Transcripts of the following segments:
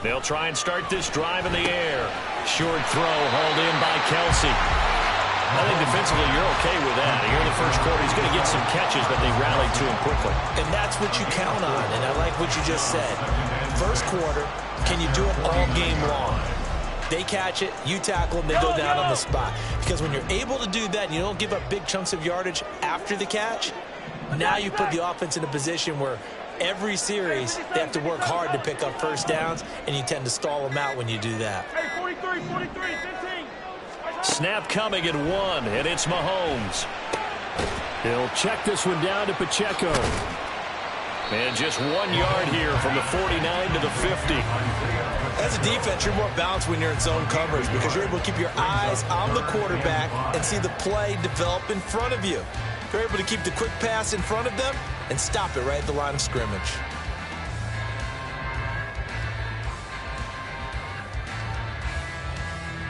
They'll try and start this drive in the air. Short throw hauled in by Kelsey. I think defensively you're okay with that. Here in the first quarter, he's going to get some catches, but they rallied to him quickly. And that's what you count on, and I like what you just said. First quarter, can you do it all game long? They catch it, you tackle them, they go down on the spot. Because when you're able to do that and you don't give up big chunks of yardage after the catch, now you put the offense in a position where every series they have to work hard to pick up first downs, and you tend to stall them out when you do that. Hey, 43, 15. Snap coming at 1, and it's Mahomes. He'll check this one down to Pacheco. And just 1 yard here from the 49 to the 50. As a defense, you're more balanced when you're in zone coverage because you're able to keep your eyes on the quarterback and see the play develop in front of you. You're able to keep the quick pass in front of them and stop it right at the line of scrimmage.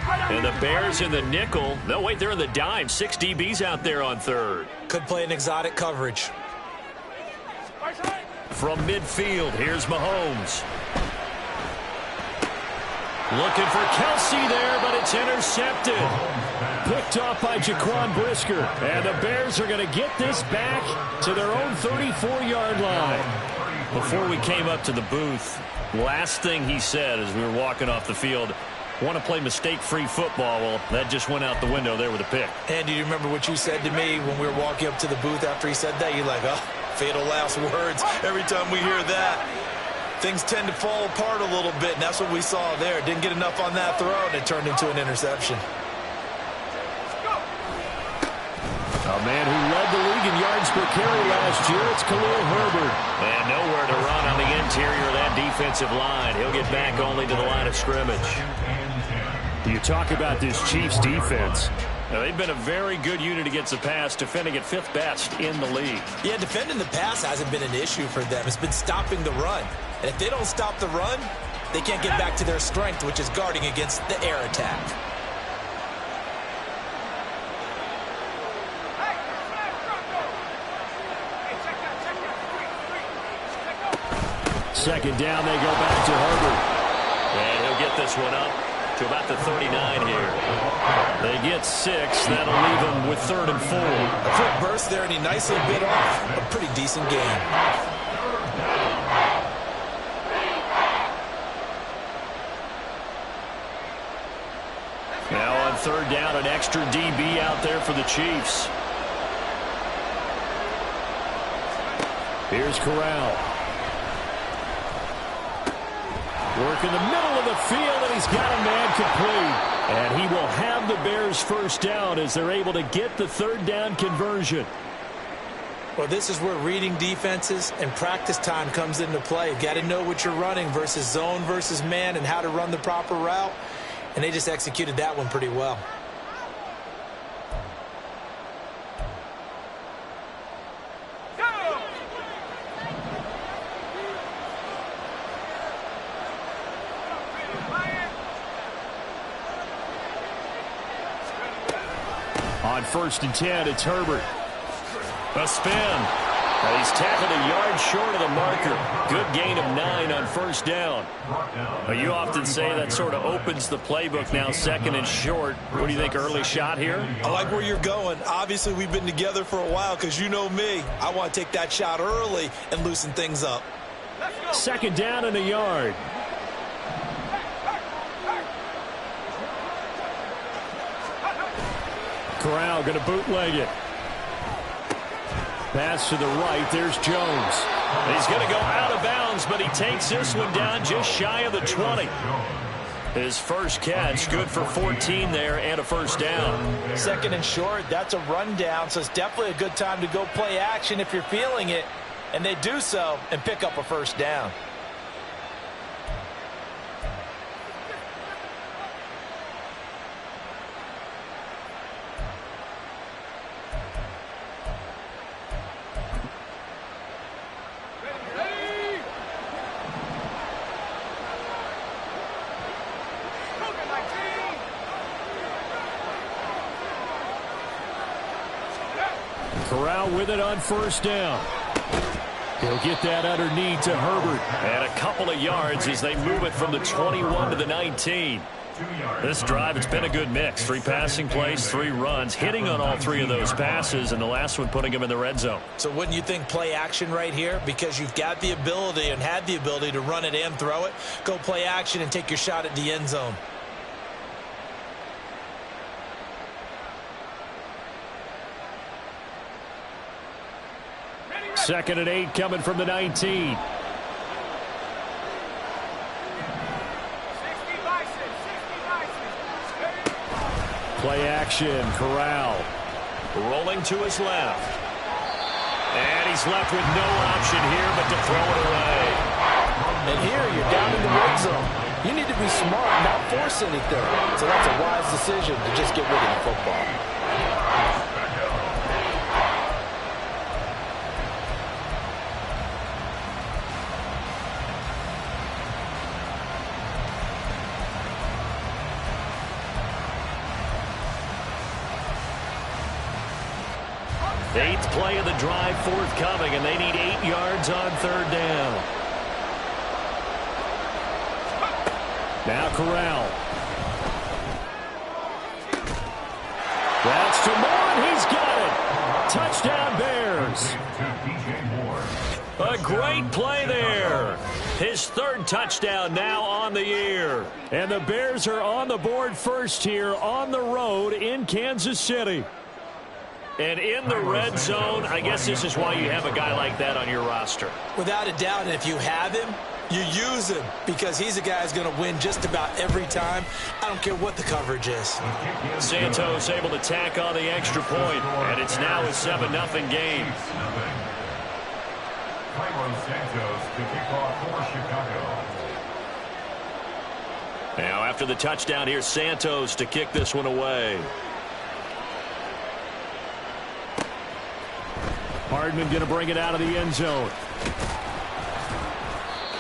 And the Bears in the nickel. No, wait, they're in the dime. 6 DBs out there on third. Could play an exotic coverage. From midfield, here's Mahomes. Looking for Kelsey there, but it's intercepted. Picked off by Jaquan Brisker. And the Bears are going to get this back to their own 34-yard line. Before we came up to the booth, last thing he said as we were walking off the field, want to play mistake-free football. Well, that just went out the window there with a pick. And do you remember what you said to me when we were walking up to the booth after he said that? You're like, oh, fatal last words. Every time we hear that, things tend to fall apart a little bit, and that's what we saw there. Didn't get enough on that throw, and it turned into an interception. A man who led the league in yards per carry last year, it's Khalil Herbert. And nowhere to run on the interior of that defensive line. He'll get back only to the line of scrimmage. You talk about this Chiefs defense. Now, they've been a very good unit against the pass, defending at 5th best in the league. Yeah, defending the pass hasn't been an issue for them. It's been stopping the run. And if they don't stop the run, they can't get back to their strength, which is guarding against the air attack. Second down, they go back to Herbert. And he'll get this one up to about the 39 here. They get 6. That'll leave them with 3rd and 4. A quick burst there, and he nicely bit off a pretty decent game. Now on 3rd down, an extra DB out there for the Chiefs. Here's Corral. Work in the middle of the field, and he's got a man complete. And he will have the Bears first down as they're able to get the 3rd down conversion. Well, this is where reading defenses and practice time comes into play. You've got to know what you're running versus zone versus man and how to run the proper route. And they just executed that one pretty well. On 1st and 10, it's Herbert. A spin. And he's tackled a yard short of the marker. Good gain of 9 on 1st down. Now, you often say that sort of opens the playbook now, 2nd and short. What do you think, early shot here? I like where you're going. Obviously, we've been together for a while because you know me. I want to take that shot early and loosen things up. 2nd down and a yard. Corral going to bootleg it. Pass to the right. There's Jones. He's going to go out of bounds, but he takes this one down just shy of the 20. His first catch, good for 14 there and a 1st down. 2nd and short, that's a rundown, so it's definitely a good time to go play action if you're feeling it. And they do so and pick up a 1st down. Corral with it on 1st down. He'll get that underneath to Herbert. And a couple of yards as they move it from the 21 to the 19. This drive, it's been a good mix. 3 passing plays, 3 runs, hitting on all 3 of those passes, and the last one putting him in the red zone. So wouldn't you think play action right here? Because you've got the ability and had the ability to run it and throw it. Go play action and take your shot at the end zone. Second and 8 coming from the 19. Play action, Corral. Rolling to his left. And he's left with no option here but to throw it away. And here you're down in the red zone. You need to be smart, not force anything. So that's a wise decision to just get rid of the football. Eighth play of the drive forthcoming, and they need 8 yards on 3rd down. Now Corral. That's to Moore, and he's got it. Touchdown Bears. A great play there. His 3rd touchdown now on the year. And the Bears are on the board first here on the road in Kansas City. And in the red zone, I guess this is why you have a guy like that on your roster. Without a doubt, and if you have him, you use him because he's a guy who's going to win just about every time. I don't care what the coverage is. Santos able to tack on the extra point, and it's now a 7-0 game. Now after the touchdown, here's Santos to kick this one away. Hardman going to bring it out of the end zone.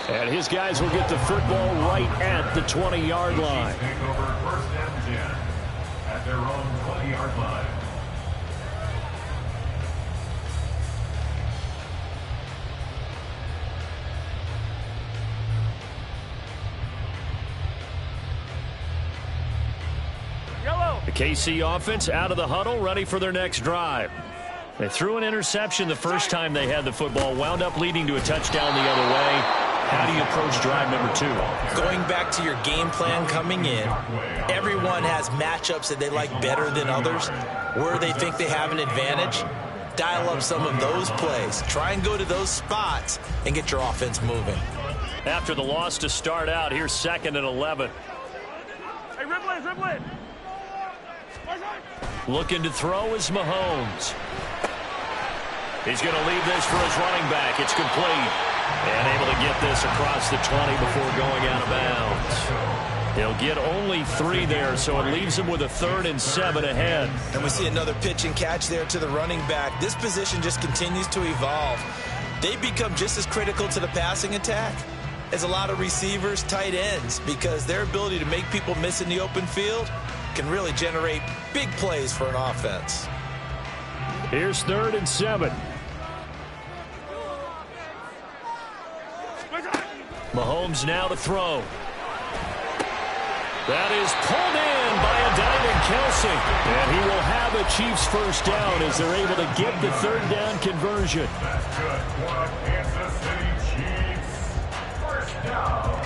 And his guys will get the football right at the 20-yard line. Take over 1st and 10 at their own 20-yard line. The KC offense out of the huddle, ready for their next drive. They threw an interception the first time they had the football, wound up leading to a touchdown the other way. How do you approach drive number 2? Going back to your game plan coming in, everyone has matchups that they like better than others, where they think they have an advantage. Dial up some of those plays. Try and go to those spots and get your offense moving. After the loss to start out, here's 2nd and 11. Hey, Ripley. Looking to throw is Mahomes. He's going to leave this for his running back. It's complete. And able to get this across the 20 before going out of bounds. He'll get only 3 there, so it leaves him with a 3rd and 7 ahead. And we see another pitch and catch there to the running back. This position just continues to evolve. They become just as critical to the passing attack as a lot of receivers, tight ends, because their ability to make people miss in the open field can really generate big plays for an offense. Here's 3rd and 7. Mahomes now to throw. That is pulled in by a diving Kelsey. And he will have a Chiefs first down as they're able to get the 3rd down conversion. That's good. Kansas City Chiefs. First down.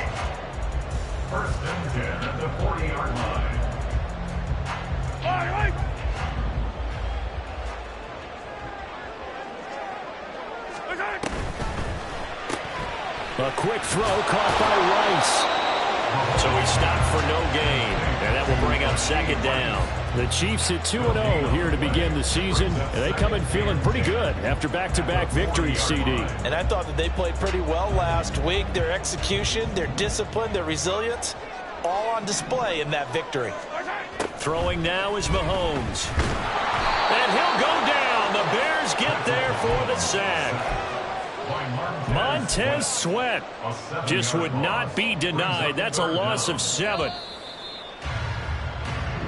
1st and 10 at the 40-yard line. A quick throw caught by Rice. So he stopped for no gain. And that will bring up 2nd down. The Chiefs at 2-0 here to begin the season. And they come in feeling pretty good after back-to-back victories, CD. And I thought that they played pretty well last week. Their execution, their discipline, their resilience, all on display in that victory. Throwing now is Mahomes. And he'll go down. The Bears get there for the sack. Montez Sweat just would not be denied. That's a loss of 7.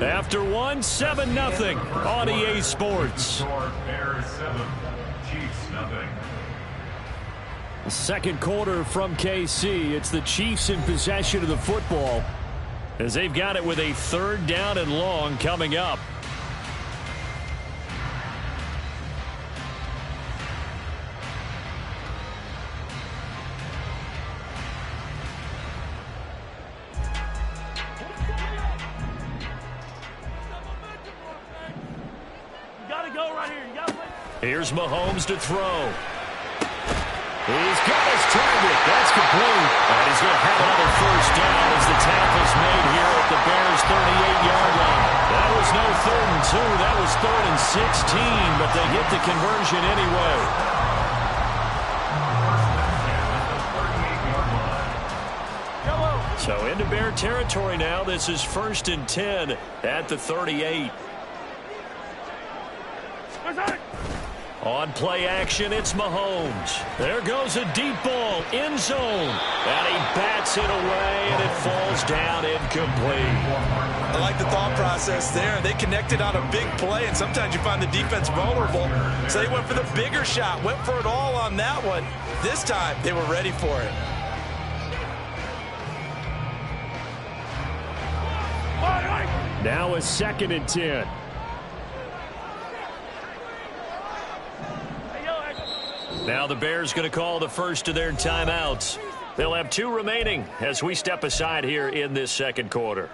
After 7-0 on EA Sports. Bears 7, Chiefs 0. Second quarter from KC. It's the Chiefs in possession of the football as they've got it with a 3rd down and long coming up. You gotta go right here. You gotta play. Here's Mahomes to throw. He's got his target. That's complete. And he's going to have another 1st down as the tackle's made here at the Bears' 38-yard line. That was no 3rd and 2. That was 3rd and 16, but they get the conversion anyway. So into Bear territory now. This is 1st and 10 at the 38. On play action, it's Mahomes. There goes a deep ball, end zone. And he bats it away, and it falls down incomplete. I like the thought process there. They connected on a big play, and sometimes you find the defense vulnerable. So they went for the bigger shot, went for it all on that one. This time, they were ready for it. Now a 2nd and 10. Now the Bears going to call the first of their timeouts. They'll have 2 remaining as we step aside here in this second quarter.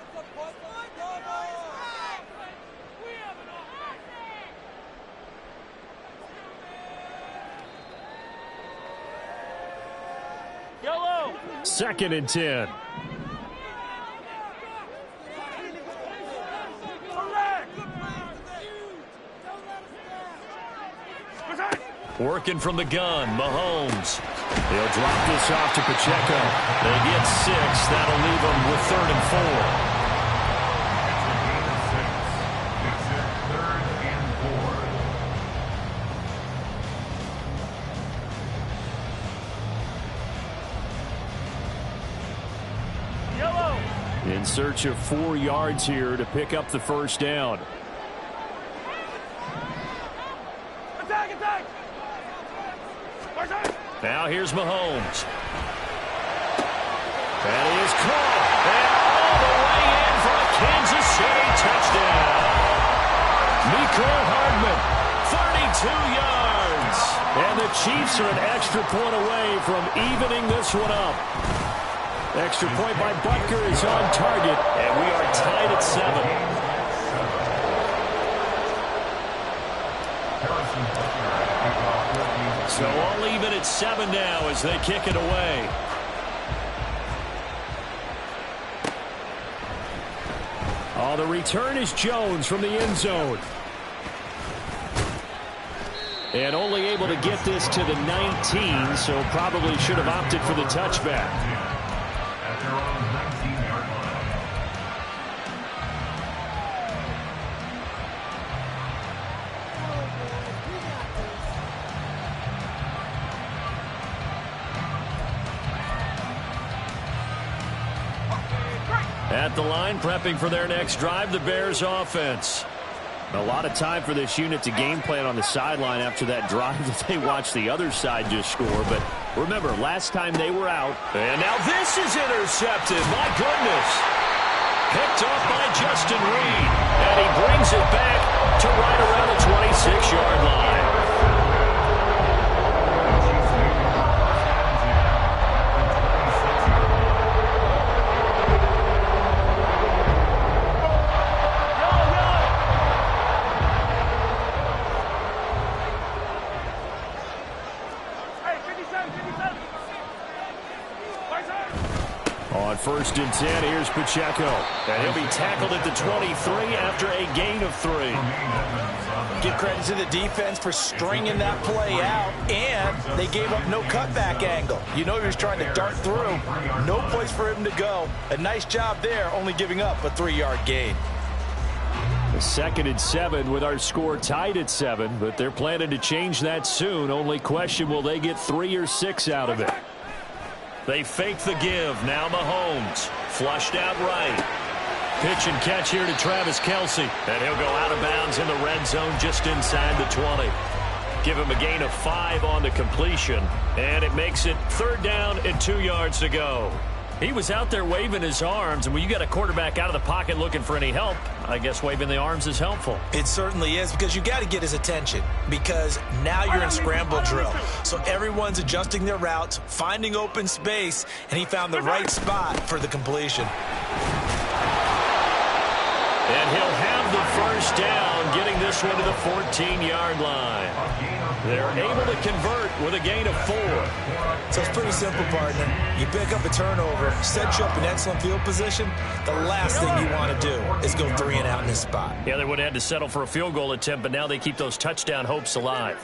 Yellow. 2nd and 10. Working from the gun, Mahomes. He'll drop this off to Pacheco. They get 6. That'll leave them with 3rd and 4. Yellow. In search of 4 yards here to pick up the 1st down. Attack, attack. Now here's Mahomes. That is caught. And all the way in for a Kansas City touchdown. Mecole Hardman, 32 yards. And the Chiefs are an extra point away from evening this one up. Extra point by Butker is on target, and we are tied at 7. So all even at 7 now as they kick it away. Oh, the return is Jones from the end zone. And only able to get this to the 19, so probably should have opted for the touchback. At their own 19-yard line. At the line, prepping for their next drive, the Bears offense. A lot of time for this unit to game plan on the sideline after that drive that they watched the other side just score. But remember, last time they were out. And now this is intercepted. My goodness. Picked off by Justin Reed. And he brings it back to right around the 26-yard line. On 1st and 10, here's Pacheco. And he'll be tackled at the 23 after a gain of 3. Give credit to the defense for stringing that play out, and they gave up no cutback angle. You know he was trying to dart through. No place for him to go. A nice job there, only giving up a 3-yard gain. The 2nd and 7 with our score tied at 7, but they're planning to change that soon. Only question, will they get 3 or 6 out of it? They fake the give. Now Mahomes. Flushed out right. Pitch and catch here to Travis Kelce. And he'll go out of bounds in the red zone just inside the 20. Give him a gain of 5 on the completion, and it makes it 3rd down and 2 yards to go. He was out there waving his arms, and when you got a quarterback out of the pocket looking for any help, I guess waving the arms is helpful. It certainly is, because you got to get his attention, because now you're in scramble drill. So everyone's adjusting their routes, finding open space, and he found the right spot for the completion. And he'll have the 1st down, getting this one to the 14-yard line. They're able to convert with a gain of 4. So it's pretty simple, partner. You pick up a turnover, set you up in excellent field position. The last thing you want to do is go 3 and out in this spot. Yeah, they would have had to settle for a field goal attempt, but now they keep those touchdown hopes alive.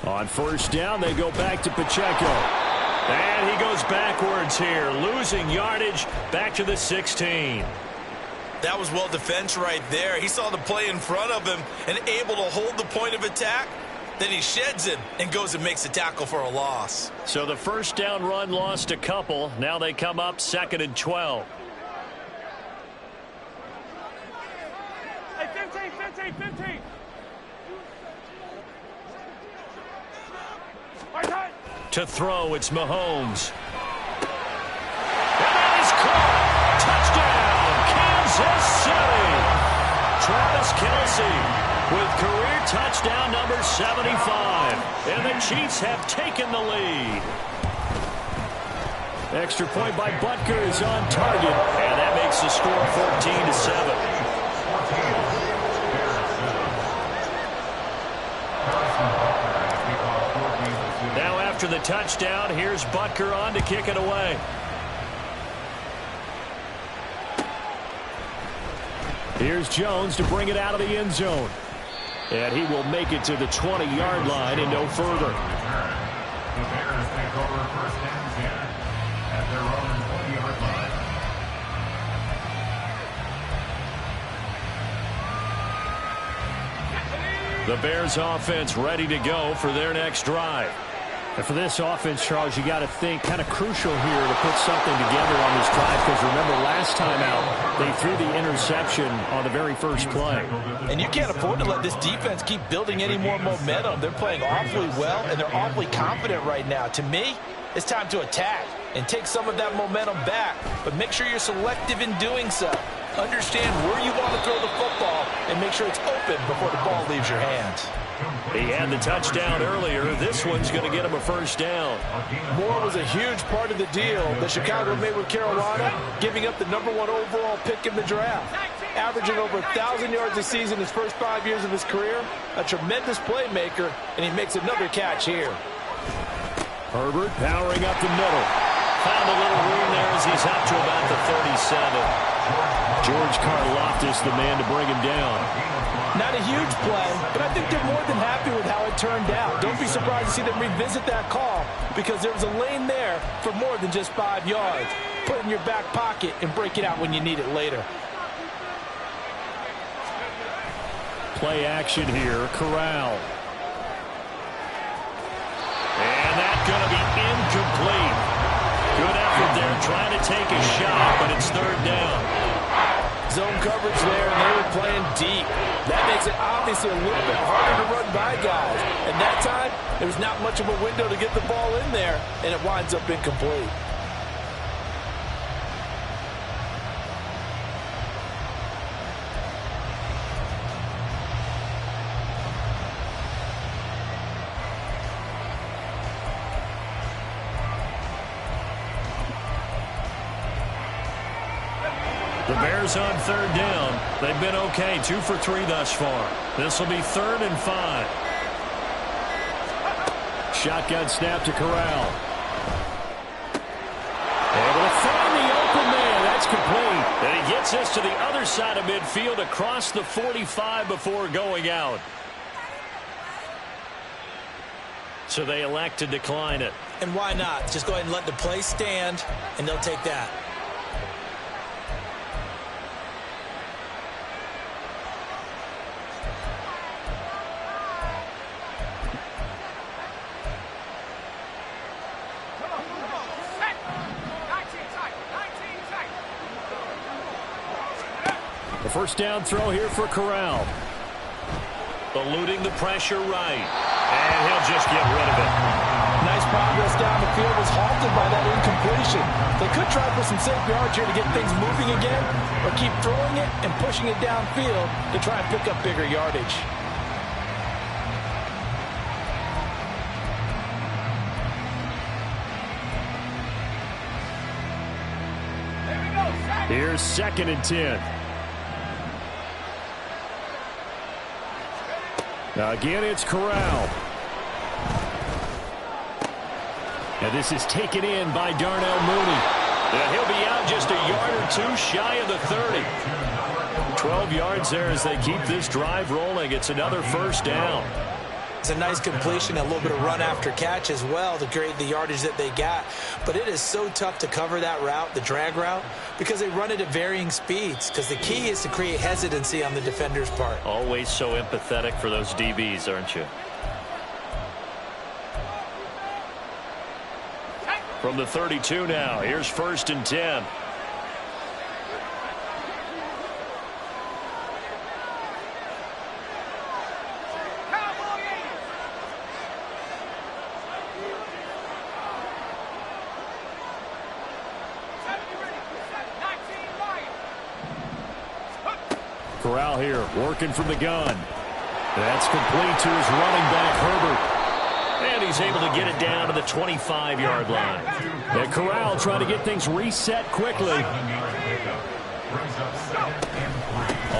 On 1st down, they go back to Pacheco. And he goes backwards here, losing yardage back to the 16. That was well defense right there. He saw the play in front of him and able to hold the point of attack. Then he sheds it and goes and makes a tackle for a loss. So the 1st down run lost a couple. Now they come up 2nd and 12. Hey, 15, 15. To throw, it's Mahomes. And that is caught. Touchdown, Kansas City. Travis Kelce with career touchdown number 75. And the Chiefs have taken the lead. Extra point by Butker is on target. And that makes the score 14-7. Now after the touchdown, here's Butker on to kick it away. Here's Jones to bring it out of the end zone. And he will make it to the 20-yard line and no further. The Bears take over 1st and 10 at their own 20-yard line. The Bears offense ready to go for their next drive. And for this offense, Charles, you got to think kind of crucial here to put something together on this drive, because remember last time out they threw the interception on the very first play. And you can't afford to let this defense keep building any more momentum. They're playing awfully well, and they're awfully confident right now. To me, it's time to attack and take some of that momentum back, but make sure you're selective in doing so. Understand where you want to throw the football and make sure it's open before the ball leaves your hands. He had the touchdown earlier. This one's going to get him a 1st down. Moore was a huge part of the deal that Chicago made with Carolina, giving up the #1 overall pick in the draft. Averaging over 1,000 yards a season his first 5 years of his career, a tremendous playmaker, and he makes another catch here. Herbert powering up the middle. Found a little room there as he's up to about the 37. George Karlaftis, the man to bring him down. Not a huge play, but I think they're more than happy with how it turned out. Don't be surprised to see them revisit that call, because there was a lane there for more than just 5 yards. Put it in your back pocket and break it out when you need it later. Play action here, Corral. And that's going to be incomplete. Good effort there trying to take a shot, but it's 3rd down. Zone coverage there, and they were playing deep. That makes it obviously a little bit harder to run by guys. And that time, there's not much of a window to get the ball in there, and it winds up incomplete. The Bears on 3rd down. They've been okay, 2 for 3 thus far. This will be 3rd and 5. Shotgun snap to Corral. Able to find the open man. That's complete. And he gets us to the other side of midfield across the 45 before going out. So they elect to decline it. And why not? Just go ahead and let the play stand, and they'll take that. The The first down throw here for Corral. Eluding the pressure right. And he'll just get rid of it. Nice progress down the field, was halted by that incompletion. They could try for some safe yards here to get things moving again, or keep throwing it and pushing it downfield to try and pick up bigger yardage. Here's 2nd and 10. Again, it's Corral. And this is taken in by Darnell Mooney. And he'll be out just a yard or two shy of the 30. 12 yards there as they keep this drive rolling. It's another first down. It's a nice completion, a little bit of run after catch as well to create the yardage that they got. But it is so tough to cover that route, the drag route, because they run it at varying speeds. Because the key is to create hesitancy on the defender's part. Always so empathetic for those DBs, aren't you? From the 32 now, here's 1st and 10. Corral here, working from the gun. That's complete to his running back, Herbert. And he's able to get it down to the 25-yard line. And Corral trying to get things reset quickly.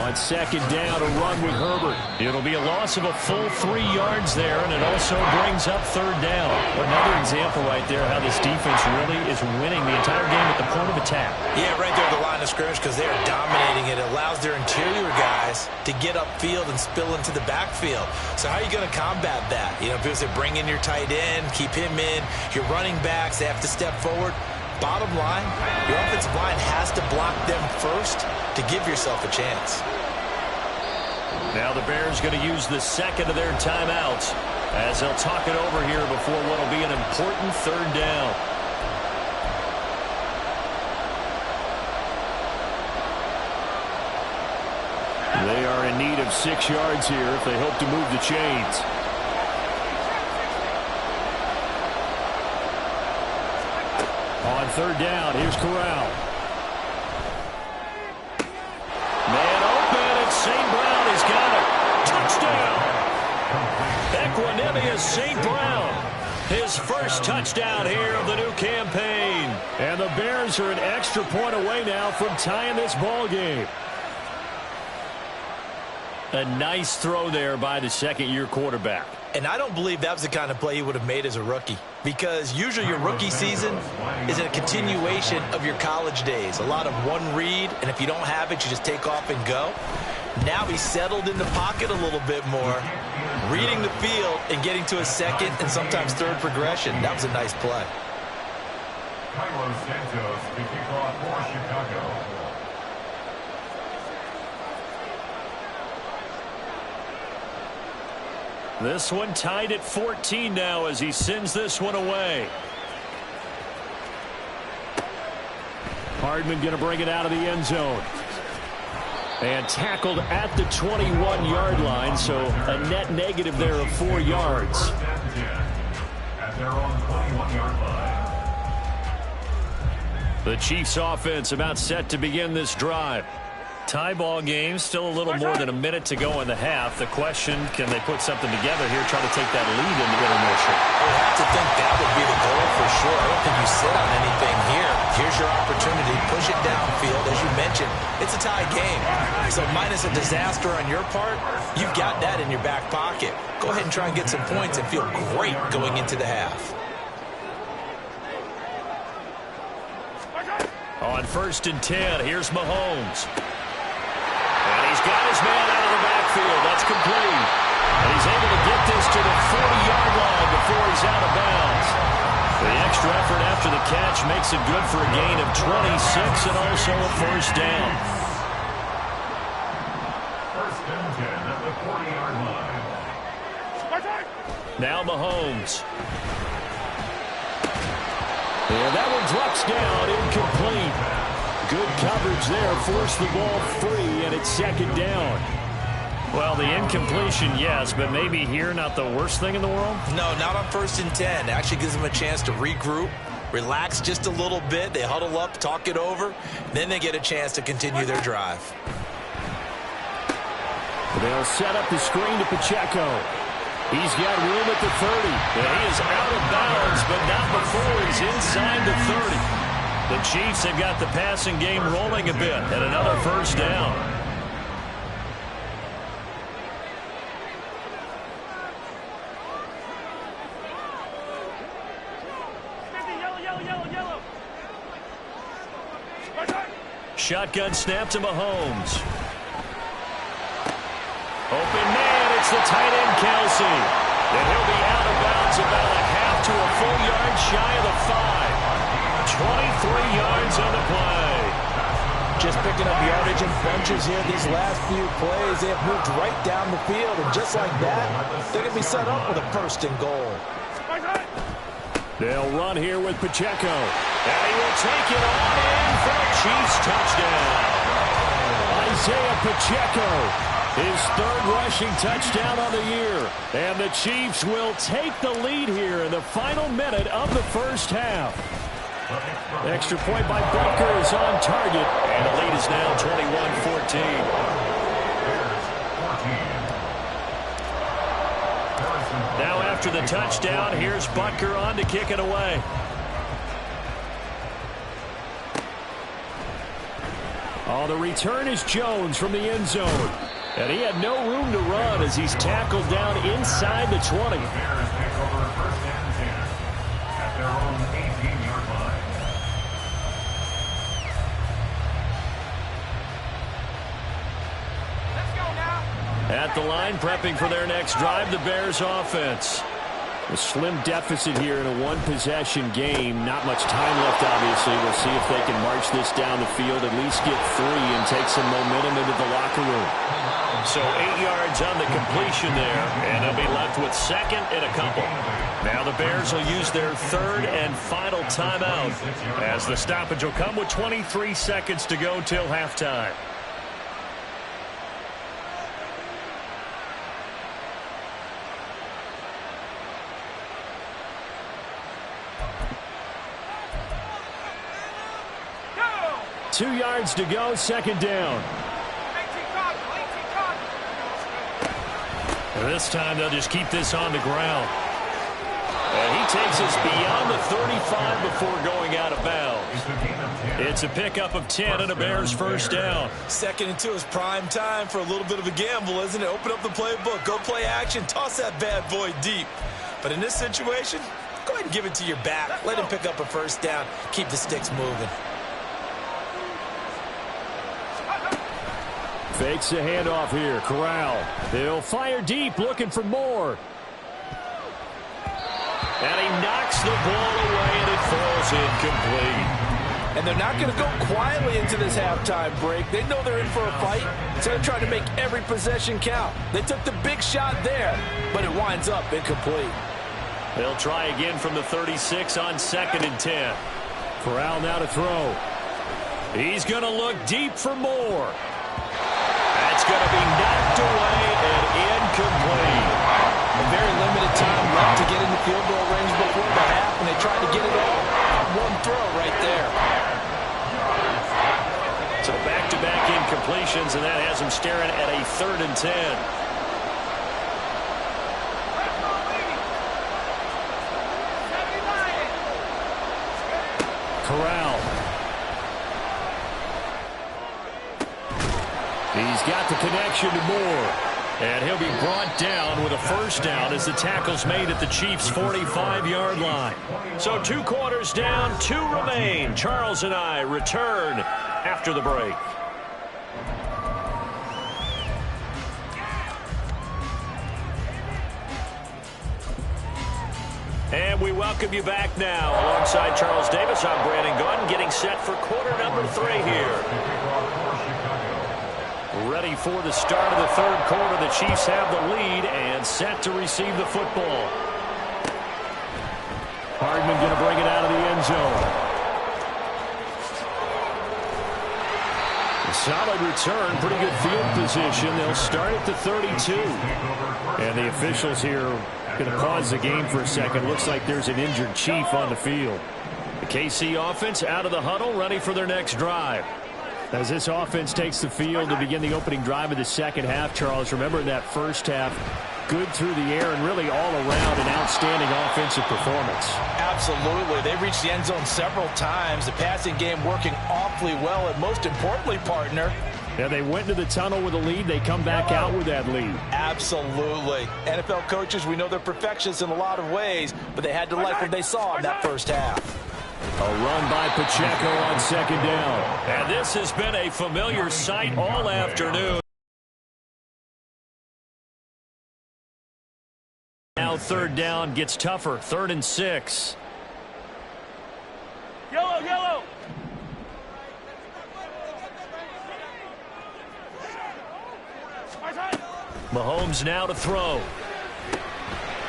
On 2nd down, a run with Herbert. It'll be a loss of a full 3 yards there, and it also brings up 3rd down. Another example right there how this defense really is winning the entire game at the point of attack. Yeah, right there at the line of scrimmage because they are dominating it. It allows their interior guys to get upfield and spill into the backfield. So how are you going to combat that? You know, because they bring in your tight end, keep him in, your running backs, they have to step forward. Bottom line, your offensive line has to block them first to give yourself a chance. Now the Bears going to use the second of their timeouts as they'll talk it over here before what will be an important 3rd down. They are in need of 6 yards here if they hope to move the chains. On 3rd down, here's Corral. Man open, and St. Brown has got it. Touchdown. Equanimous St. Brown. His first touchdown here of the new campaign. And the Bears are an extra point away now from tying this ball game. A nice throw there by the 2nd-year quarterback. And I don't believe that was the kind of play he would have made as a rookie. Because usually your rookie season is a continuation of your college days. A lot of one read, and if you don't have it, you just take off and go. Now he's settled in the pocket a little bit more, reading the field and getting to a 2nd and sometimes 3rd progression. That was a nice play. Carlos Santos to kick off for Chicago. This one tied at 14 now as he sends this one away. Hardman going to bring it out of the end zone. And tackled at the 21-yard line, so a net negative there of 4 yards. At their own 21-yard line. The Chiefs offense about set to begin this drive. Tie ball game, still a little more than a minute to go in the half. The question, can they put something together here, try to take that lead in the intermission? I have to think that would be the goal for sure. I don't think you sit on anything here. Here's your opportunity. Push it downfield. As you mentioned, it's a tie game. So minus a disaster on your part, you've got that in your back pocket. Go ahead and try and get some points and feel great going into the half. On 1st and 10, here's Mahomes. And he's got his man out of the backfield. That's complete. And he's able to get this to the 40-yard line before he's out of bounds. The extra effort after the catch makes it good for a gain of 26 and also a first down. 1st and 10 at the 40-yard line. Now Mahomes. And that one drops down incomplete. Good coverage there. Forced the ball free, and it's second down. Well, the incompletion, yes, but maybe here not the worst thing in the world? No, not on 1st and 10. It actually gives them a chance to regroup, relax just a little bit. They huddle up, talk it over. Then they get a chance to continue their drive. They'll set up the screen to Pacheco. He's got room at the 30. And he is out of bounds, but not before he's inside the 30. The Chiefs have got the passing game rolling a bit, and another first down. Shotgun snap to Mahomes. Open man, it's the tight end, Kelsey. And he'll be out of bounds about a half to a full yard shy of the 5. 23 yards on the play. Just picking up yardage in bunches here these last few plays. They have moved right down the field, and just like that, they're going to be set up with a 1st and goal. They'll run here with Pacheco. And he will take it on in for a Chiefs touchdown. Isaiah Pacheco, his 3rd rushing touchdown on the year. And the Chiefs will take the lead here in the final minute of the first half. Extra point by Butker is on target. And the lead is now 21-14. Now after the touchdown, here's Butker on to kick it away. Oh, the return is Jones from the end zone. And he had no room to run as he's tackled down inside the 20. Bears take over 1st and 10 at their own 18-yard line. Let's go now. At the line, prepping for their next drive, the Bears offense. A slim deficit here in a one-possession game. Not much time left, obviously. We'll see if they can march this down the field, at least get 3 and take some momentum into the locker room. So 8 yards on the completion there, and they'll be left with 2nd and a couple. Now the Bears will use their 3rd and final timeout as the stoppage will come with 23 seconds to go till halftime. Go! 2 yards to go, 2nd down. 18 caught. This time they'll just keep this on the ground. And he takes us beyond the 35 before going out of bounds. It's a pickup of 10 and a Bears first down. 2nd and 2 is prime time for a little bit of a gamble, isn't it? Open up the playbook, go play action, toss that bad boy deep. But in this situation, go ahead and give it to your back. Let him pick up a first down. Keep the sticks moving. Fakes the handoff here. Corral. They'll fire deep, looking for more. And he knocks the ball away, and it falls incomplete. And they're not going to go quietly into this halftime break. They know they're in for a fight, so they're trying to make every possession count. They took the big shot there, but it winds up incomplete. They'll try again from the 36 on 2nd and 10. Corral now to throw. He's going to look deep for more. That's going to be knocked away and incomplete. A very limited time left to get into field goal range before the half, and they tried to get it all on one throw right there. So back-to-back incompletions, and that has him staring at a 3rd and 10. Corral. He's got the connection to Moore. And he'll be brought down with a first down as the tackle's made at the Chiefs' 45-yard line. So 2 quarters down, 2 remain. Charles and I return after the break. And we welcome you back now. Alongside Charles Davis, I'm Brandon Gaudin, getting set for quarter number 3 here. Ready for the start of the 3rd quarter. The Chiefs have the lead and set to receive the football. Hardman going to bring it out of the end zone. solid return, pretty good field position. They'll start at the 32. And the officials here are going to pause the game for a second. Looks like there's an injured Chief on the field. The KC offense out of the huddle, ready for their next drive. As this offense takes the field to begin the opening drive of the second half, Charles, remember in that first half, good through the air and really all around an outstanding offensive performance. Absolutely. They reached the end zone several times. The passing game working awfully well. And most importantly, partner, yeah, they went into the tunnel with a lead. They come back out with that lead. Absolutely. NFL coaches, we know they're perfectionists in a lot of ways, but they had to like what they saw in that first half. A run by Pacheco on second down. And this has been a familiar sight all afternoon. Now third down gets tougher. 3rd and 6. Yellow, yellow. Mahomes now to throw.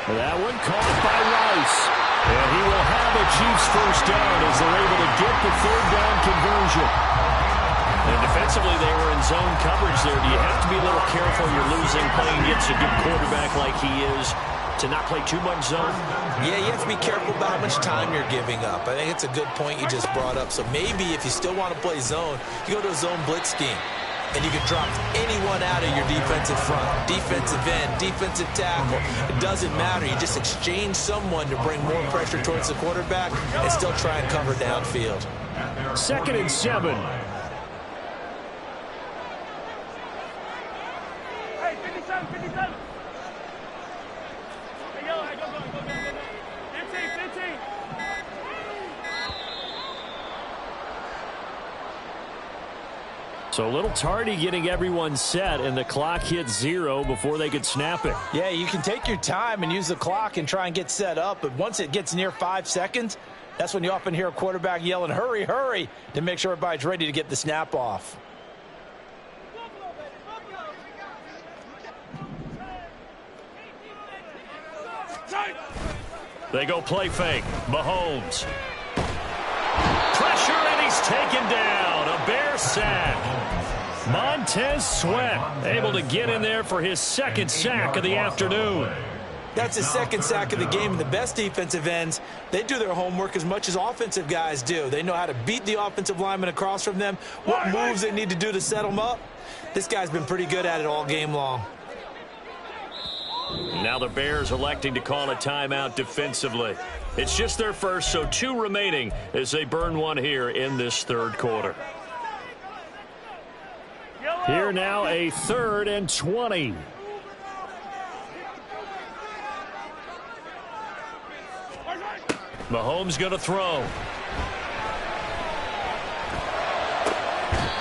That one caught by Rice. And he will have a Chiefs first down as they're able to get the third down conversion. And defensively, they were in zone coverage there. Do you have to be a little careful? You're losing playing against a good quarterback like he is to not play too much zone? Yeah, you have to be careful about how much time you're giving up. I think it's a good point you just brought up. So maybe if you still want to play zone, you go to a zone blitz scheme. And you can drop anyone out of your defensive front, defensive end, defensive tackle. It doesn't matter. You just exchange someone to bring more pressure towards the quarterback and still try and cover downfield. 2nd and 7. Hey, 57, 57. Hey, yellow, hey, go. 15, 15. So a little tardy getting everyone set, and the clock hit 0 before they could snap it. Yeah, you can take your time and use the clock and try and get set up, but once it gets near 5 seconds, that's when you often hear a quarterback yelling, hurry, hurry, to make sure everybody's ready to get the snap off. They go play fake. Mahomes. Pressure, and he's taken down. A Bear sack. Montez Sweat able to get in there for his 2nd sack of the afternoon. That's his 2nd sack of the game. And the best defensive ends, they do their homework as much as offensive guys do. They know how to beat the offensive lineman across from them, what moves they need to do to set them up. This guy's been pretty good at it all game long. Now the Bears electing to call a timeout defensively. It's just their first, so 2 remaining as they burn one here in this 3rd quarter. Here now a 3rd and 20. Mahomes going to throw.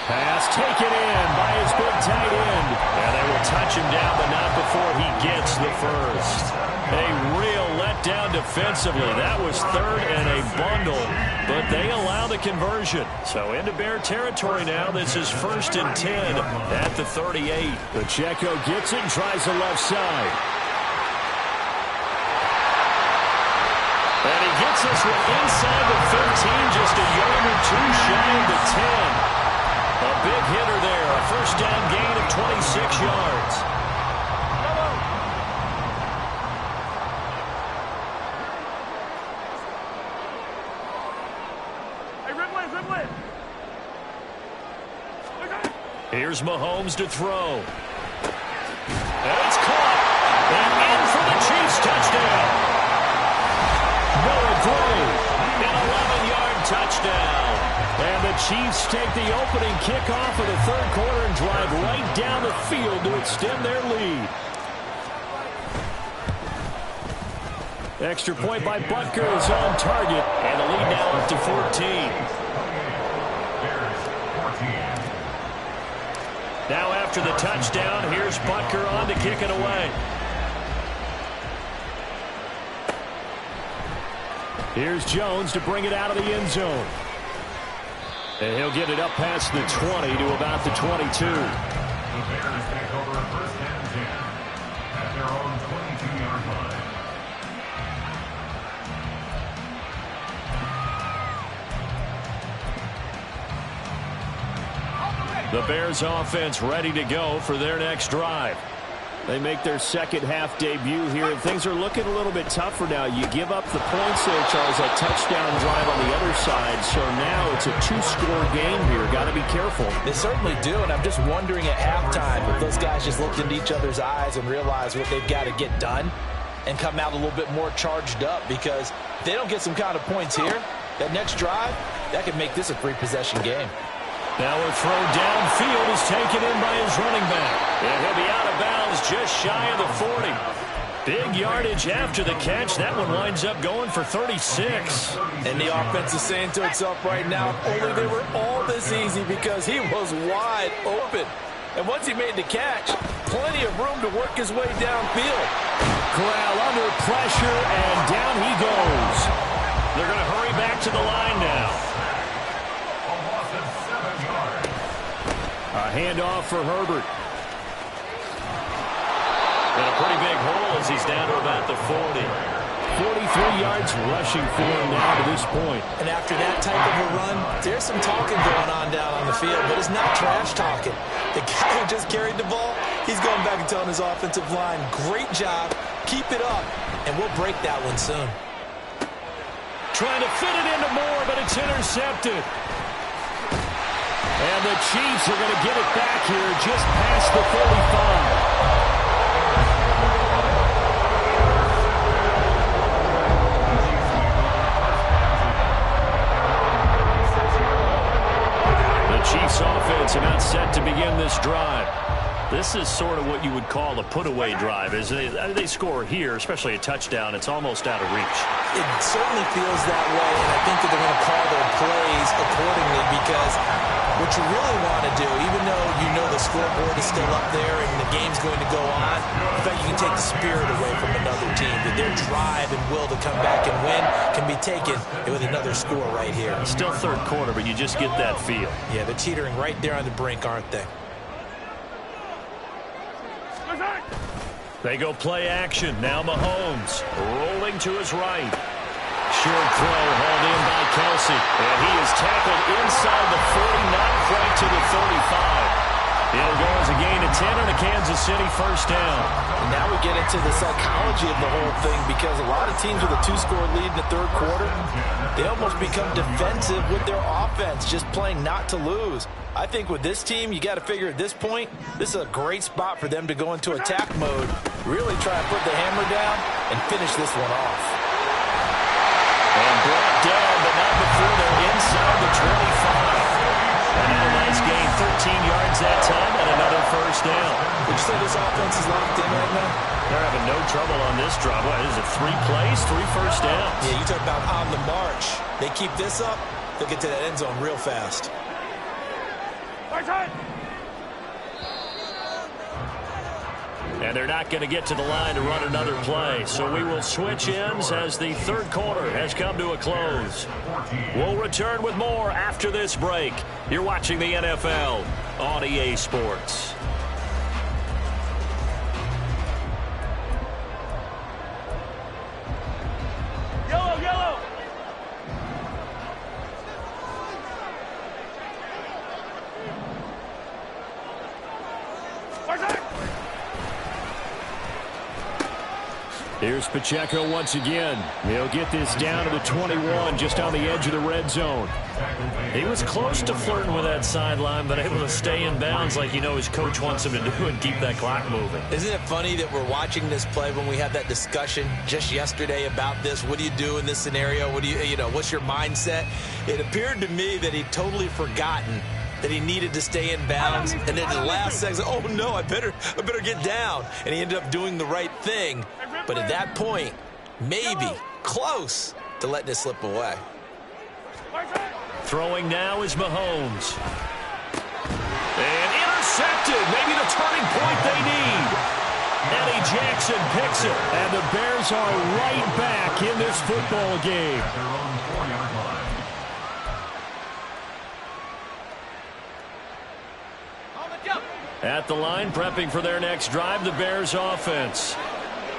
Pass taken in by his big tight end. And they will touch him down, but not before he gets the first. A real letdown defensively. That was 3rd and a bundle, but they allow the conversion. So into Bear territory now. This is 1st and 10 at the 38. Pacheco gets it and tries the left side. And he gets this one inside the 15, just a yard or 2 shy of the 10. A big hitter there, a 1st down gain of 26 yards. Hey, Ridley. Here's Mahomes to throw. And it's caught. And in for the Chiefs touchdown. Noah Gray. An 11-yard touchdown. And the Chiefs take the opening kickoff of the 3rd quarter and drive right down the field to extend their lead. Extra point by Butker is on target. And the lead now up to 14. Now after the touchdown, here's Butker on to kick it away. Here's Jones to bring it out of the end zone. And he'll get it up past the 20 to about the 22. The Bears take over 1st and 10 at their own 22-yard line. The Bears offense ready to go for their next drive. They make their second half debut here, and things are looking a little bit tougher now. You give up the points there, Charles, that touchdown drive on the other side. So now it's a two-score game here. Got to be careful. They certainly do, and I'm just wondering at halftime if those guys just looked into each other's eyes and realized what they've got to get done and come out a little bit more charged up, because if they don't get some kind of points here, that next drive, that could make this a three-possession game. Now a throw downfield is taken in by his running back. And he'll be out of bounds just shy of the 40. Big yardage after the catch. That one winds up going for 36. And the offense is saying to itself right now, if only they were all this easy, because he was wide open. And once he made the catch, plenty of room to work his way downfield. Corral under pressure, and down he goes. They're going to hurry back to the line now. A handoff for Herbert. And a pretty big hole as he's down to about the 40. 43 yards rushing for him now to this point. And after that type of a run, there's some talking going on down on the field, but it's not trash talking. The guy who just carried the ball, he's going back and telling his offensive line, great job, keep it up, and we'll break that one soon. Trying to fit it into Moore, but it's intercepted. And the Chiefs are going to get it back here just past the 45. Chiefs offense about set to begin this drive. This is sort of what you would call a put-away drive. As they score here, especially a touchdown, it's almost out of reach. It certainly feels that way, and I think that they're going to call their plays accordingly, because what you really want to do, even though you know the scoreboard is still up there and the game's going to go on, in fact, you can take the spirit away from another team, that their drive and will to come back and win can be taken with another score right here. Still third quarter, but you just get that feel. Yeah, they're teetering right there on the brink, aren't they? They go play action. Now Mahomes rolling to his right. Short throw hauled in by Kelsey. And he is tackled inside the 40, not quite to the 35. It'll go as a gain of 10 on a Kansas City first down. And now we get into the psychology of the whole thing, because a lot of teams with a two-score lead in the third quarter, they almost become defensive with their offense, just playing not to lose. I think with this team, you got to figure at this point, this is a great spot for them to go into attack mode, really try and put the hammer down and finish this one off. And brought down, but not before they're inside the 25. And a nice gain, 13 yards that time, and another first down. Would you say this offense is locked in right now? They're having no trouble on this drive. What is it, 3 plays, 3 first downs? Yeah, you talk about on the march. They keep this up, they'll get to that end zone real fast. And they're not going to get to the line to run another play. So we will switch ends as the third quarter has come to a close. We'll return with more after this break. You're watching the NFL on EA Sports. Yellow, yellow. Here's Pacheco once again. He'll get this down to the 21, just on the edge of the red zone. He was close to flirting with that sideline, but able to stay in bounds like his coach wants him to do and keep that clock moving. Isn't it funny that we're watching this play when we had that discussion just yesterday about this? What do you do in this scenario? What do what's your mindset? It appeared to me that he'd totally forgotten that he needed to stay in bounds, and then the last second, oh no, I better get down. And he ended up doing the right thing. But at that point, maybe close to letting it slip away. Throwing now is Mahomes. And intercepted, maybe the turning point they need. Eddie Jackson picks it, and the Bears are right back in this football game. At the line, prepping for their next drive, the Bears offense.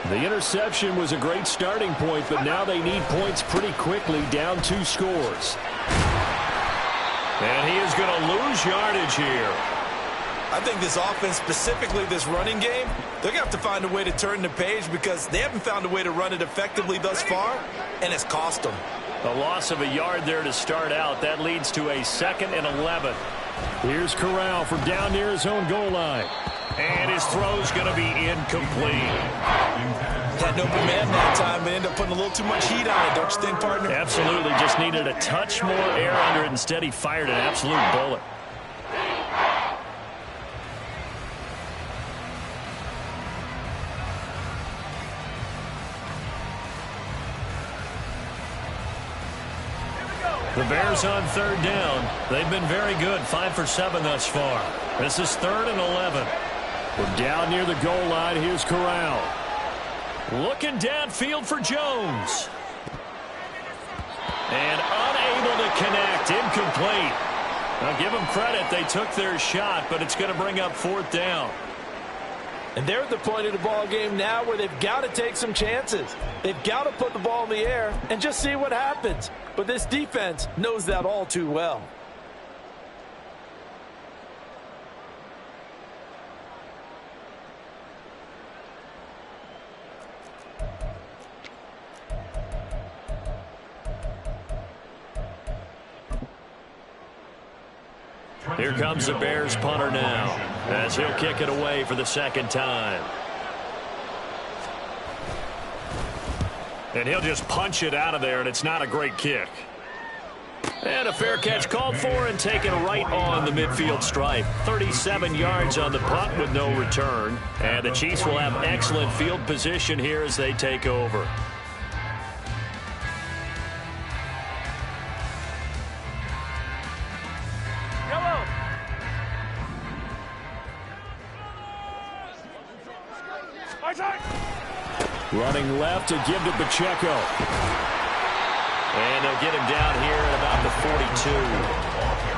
The interception was a great starting point, but now they need points pretty quickly, down 2 scores. And he is going to lose yardage here. I think this offense, specifically this running game, they're going to have to find a way to turn the page because they haven't found a way to run it effectively thus far, and it's cost them. A loss of a yard there to start out. That leads to a 2nd and 11. Here's Corral from down near his own goal line. And his throw's going to be incomplete. Had no man that time, but ended up putting a little too much heat on it, don't you think, partner? Absolutely. Just needed a touch more air under it. Instead, he fired an absolute bullet. The Bears on 3rd down. They've been very good, 5 for 7 thus far. This is 3rd and 11. We're down near the goal line. Here's Corral. Looking downfield for Jones. And unable to connect. Incomplete. Now give them credit. They took their shot, but it's going to bring up 4th down. And they're at the point of the ball game now where they've got to take some chances. They've got to put the ball in the air and just see what happens. But this defense knows that all too well. Here comes the Bears punter now as he'll kick it away for the 2nd time. And he'll just punch it out of there, and it's not a great kick. And a fair catch called for and taken right on the midfield stripe. 37 yards on the punt with no return. And the Chiefs will have excellent field position here as they take over. Yellow. My side. Running left to give to Pacheco. And they'll get him down here at about the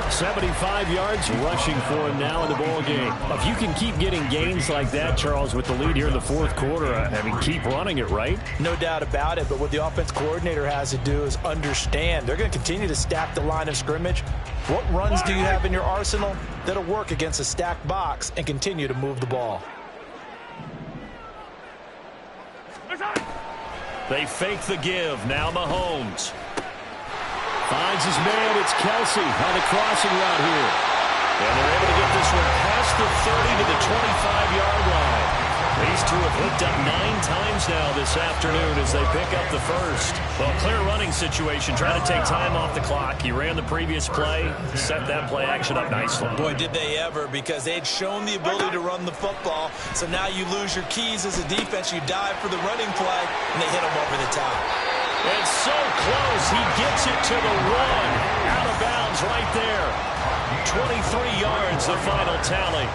42. 75 yards rushing for him now in the ball game. If you can keep getting gains like that, Charles, with the lead here in the 4th quarter, I mean, keep running it, right? No doubt about it, but what the offense coordinator has to do is understand. They're going to continue to stack the line of scrimmage. What runs do you have in your arsenal that'll work against a stacked box and continue to move the ball? They fake the give. Now Mahomes. Finds his man. It's Kelsey on the crossing route here. And they're able to get this one past the 30 to the 25-yard line. These two have hooked up 9 times now this afternoon as they pick up the first. Well, clear running situation. Trying to take time off the clock. He ran the previous play. Set that play action up nicely. Boy, did they ever, because they'd shown the ability to run the football. So now you lose your keys as a defense. You dive for the running play, and they hit them over the top. It's so close. He gets it to the 1. Out of bounds right there. 23 yards, the final tally.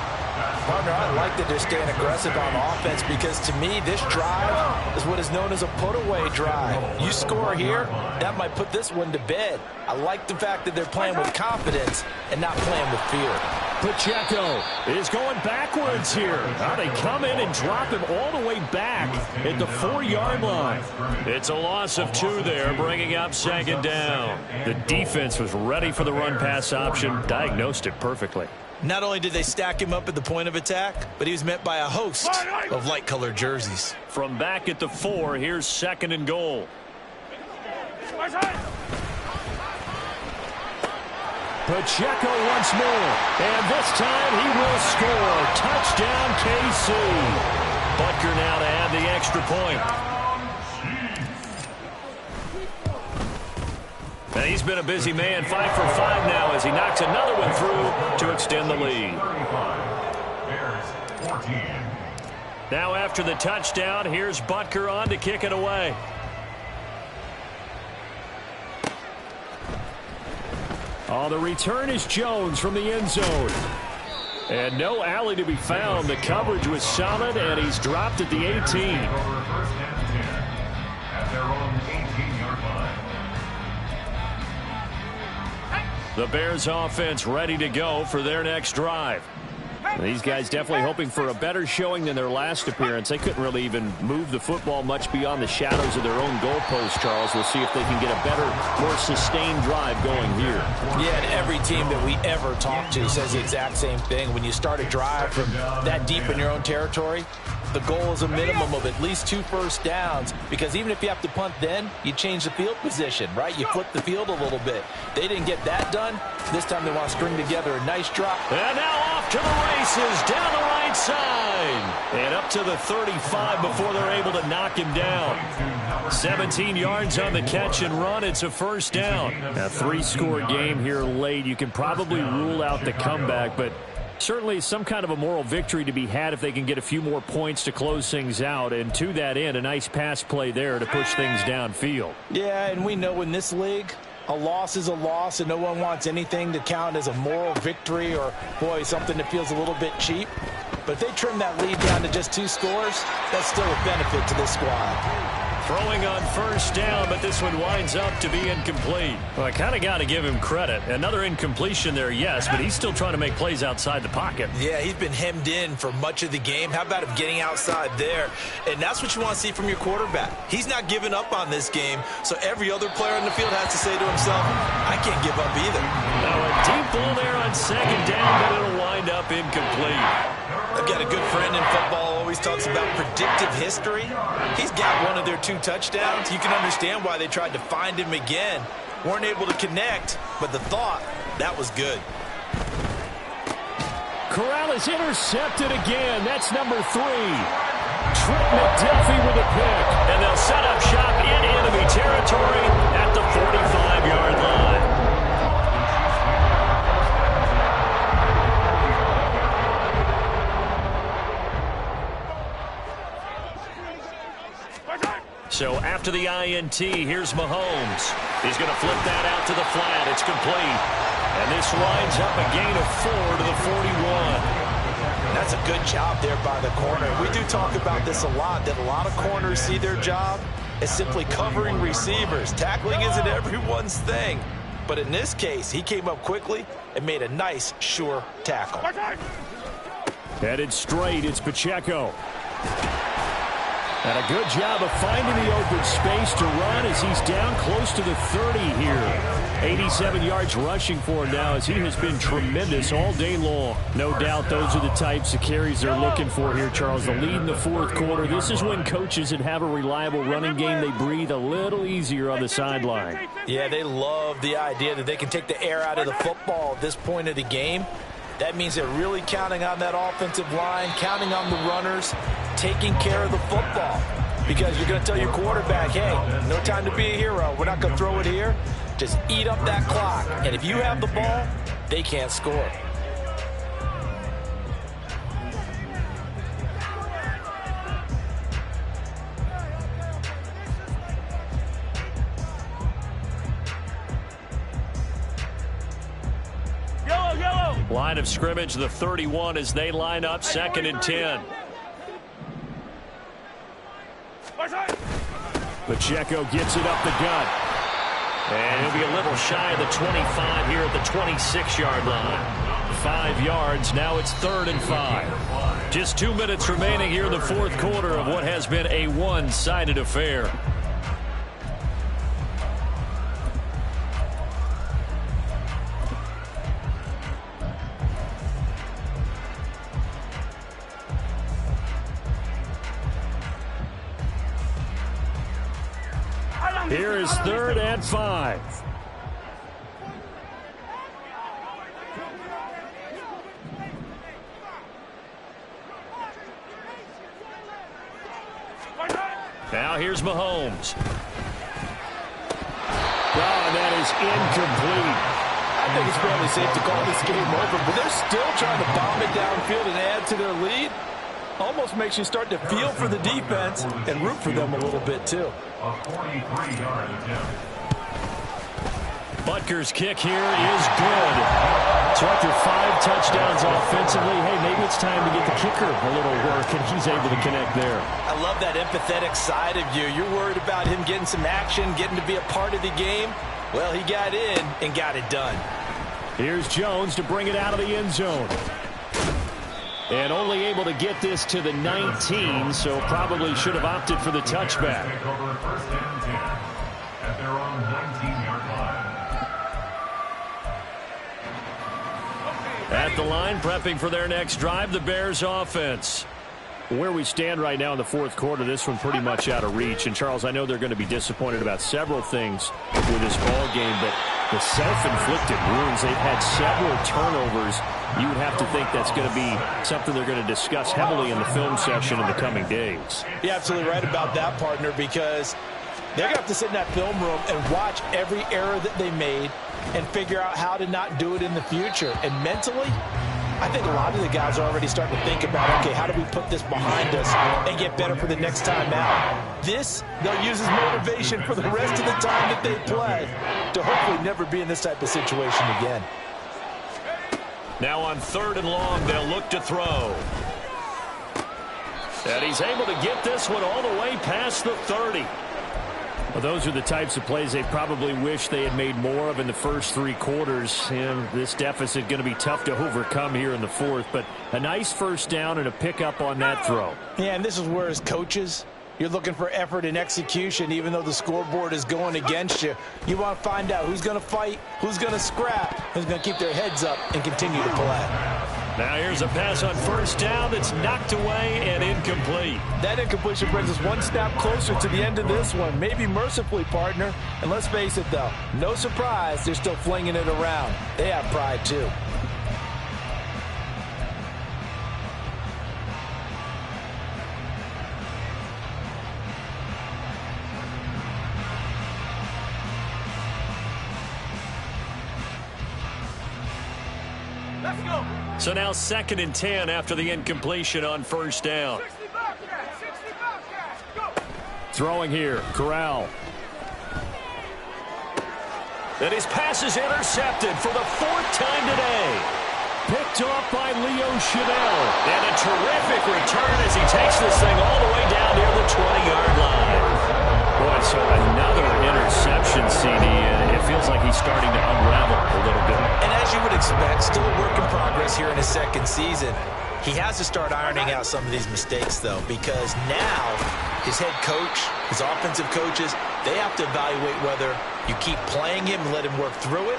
Partner, I like that they're staying aggressive on offense because, to me, this drive is what is known as a put-away drive. You score here, that might put this one to bed. I like the fact that they're playing with confidence and not playing with fear. Pacheco is going backwards here. Now they come in and drop him all the way back at the 4-yard line. It's a loss of 2 there, bringing up 2nd down. The defense was ready for the run-pass option, diagnosed it perfectly. Not only did they stack him up at the point of attack, but he was met by a host of light-colored jerseys. From back at the 4, here's 2nd and goal. Pacheco once more, and this time he will score. Touchdown, KC. Butker now to add the extra point. And he's been a busy man, 5 for 5 now as he knocks another one through to extend the lead. Now after the touchdown, here's Butker on to kick it away. Oh, the return is Jones from the end zone. And no alley to be found. The coverage was solid, and he's dropped at the 18. The Bears offense ready to go for their next drive. These guys definitely hoping for a better showing than their last appearance. They couldn't really even move the football much beyond the shadows of their own goalpost, Charles. We'll see if they can get a better, more sustained drive going here. Yeah, and every team that we ever talk to says the exact same thing. When you start a drive from that deep in your own territory, the goal is a minimum of at least 2 first downs, because even if you have to punt then, you change the field position, right? You flip the field a little bit. They didn't get that done. This time they want to string together a nice drop. And now off to the races, down the right side. And up to the 35 before they're able to knock him down. 17 yards on the catch and run. It's a first down. A 3-score game here late. You can probably rule out the comeback, but certainly some kind of a moral victory to be had if they can get a few more points to close things out. And to that end, a nice pass play there to push things downfield. Yeah, and we know in this league, a loss is a loss, and no one wants anything to count as a moral victory or, boy, something that feels a little bit cheap. But if they trim that lead down to just 2 scores, that's still a benefit to this squad. Throwing on first down, but this one winds up to be incomplete. Well, I kind of got to give him credit. Another incompletion there, yes, but he's still trying to make plays outside the pocket. Yeah, he's been hemmed in for much of the game. How about him getting outside there? And that's what you want to see from your quarterback. He's not giving up on this game, so every other player on the field has to say to himself, I can't give up either. Now a deep ball there on second down, but it'll wind up incomplete. I've got a good friend in football, always talks about predictive history. He's got one of their 2 touchdowns. You can understand why they tried to find him again. Weren't able to connect, but the thought, that was good. Corral is intercepted again. That's number 3. Trent McDuffie with a pick. And they'll set up shop in enemy territory at the 45-yard line. So after the INT, here's Mahomes. He's going to flip that out to the flat. It's complete. And this winds up a gain of 4 to the 41. That's a good job there by the corner. We do talk about this a lot, that a lot of corners see their job as simply covering receivers. Tackling isn't everyone's thing. But in this case, he came up quickly and made a nice, sure tackle. Headed straight, it's Pacheco. And a good job of finding the open space to run as he's down close to the 30 here. 87 yards rushing for him now as he has been tremendous all day long. No doubt those are the types of carries they're looking for here, Charles. The lead in the 4th quarter. This is when coaches that have a reliable running game, they breathe a little easier on the sideline. Yeah, they love the idea that they can take the air out of the football at this point of the game. That means they're really counting on that offensive line, counting on the runners, taking care of the football. Because you're going to tell your quarterback, hey, no time to be a hero. We're not going to throw it here. Just eat up that clock. And if you have the ball, they can't score. Line of scrimmage, the 31 as they line up, 2nd and 10. Pacheco gets it up the gut. And he'll be a little shy of the 25 here at the 26-yard line. 5 yards, now it's 3rd and 5. Just 2 minutes remaining here in the 4th quarter of what has been a one-sided affair. Here is 3rd and 5. Now here's Mahomes. And that is incomplete. I think it's fairly safe to call this game over, but they're still trying to bomb it downfield and add to their lead. Almost makes you start to feel for the defense and root for them a little bit, too. A 43-yard attempt. Butker's kick here is good. So after 5 touchdowns offensively, hey, maybe it's time to get the kicker a little work, and he's able to connect there. I love that empathetic side of you. You're worried about him getting some action, getting to be a part of the game. Well, he got in and got it done. Here's Jones to bring it out of the end zone. And only able to get this to the 19, so probably should have opted for the touchback. Take over first and 10 at their own 19-yard line. At the line, prepping for their next drive, the Bears offense. Where we stand right now in the fourth quarter, this one pretty much out of reach. And, Charles, I know they're going to be disappointed about several things with this ball game, but the self-inflicted wounds, they've had several turnovers. You would have to think that's going to be something they're going to discuss heavily in the film session in the coming days. You're absolutely right about that, partner, because they're going to have to sit in that film room and watch every error that they made and figure out how to not do it in the future. And mentally, I think a lot of the guys are already starting to think about, okay, how do we put this behind us and get better for the next time out? This, they'll use as motivation for the rest of the time that they play to hopefully never be in this type of situation again. Now on 3rd and long, they'll look to throw. And he's able to get this one all the way past the 30. Well, those are the types of plays they probably wish they had made more of in the first 3 quarters. And this deficit going to be tough to overcome here in the fourth. But a nice first down and a pickup on that throw. Yeah, and this is where, as coaches, you're looking for effort and execution, even though the scoreboard is going against you. You want to find out who's going to fight, who's going to scrap, who's going to keep their heads up and continue to play. Now here's a pass on first down that's knocked away and incomplete. That incompletion brings us one snap closer to the end of this one. Maybe mercifully, partner. And let's face it, though, no surprise, they're still flinging it around. They have pride, too. Let's go. So now 2nd and 10 after the incompletion on first down. 60 Bobcats, 60 Bobcats, go. Throwing here, Corral. And his pass is intercepted for the 4th time today. Picked off by Leo Chanel. And a terrific return as he takes this thing all the way down near the 20-yard line. Boy, so another interception, CD, and it feels like he's starting to unravel a little bit. And as you would expect, still a work in progress here in his 2nd season. He has to start ironing out some of these mistakes, though, because now his head coach, his offensive coaches, they have to evaluate whether you keep playing him and let him work through it,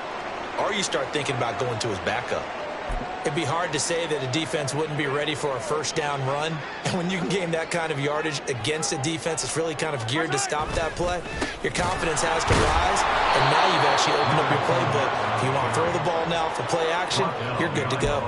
or you start thinking about going to his backup. It'd be hard to say that a defense wouldn't be ready for a first down run. And when you can gain that kind of yardage against a defense that's really kind of geared to stop that play, your confidence has to rise. And now you've actually opened up your playbook. If you want to throw the ball now for play action, you're good to go.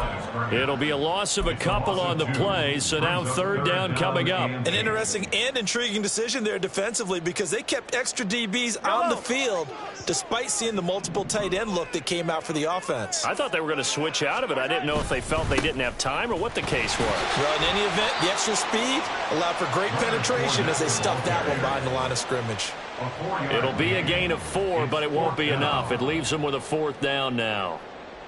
It'll be a loss of a couple on the play, so now 3rd down coming up. An interesting and intriguing decision there defensively because they kept extra DBs on the field despite seeing the multiple tight end look that came out for the offense. I thought they were going to switch out of it. I didn't know if they felt they didn't have time or what the case was. Well, in any event, the extra speed allowed for great penetration as they stuffed that one behind the line of scrimmage. It'll be a gain of 4, but it won't be enough. It leaves them with a 4th down now.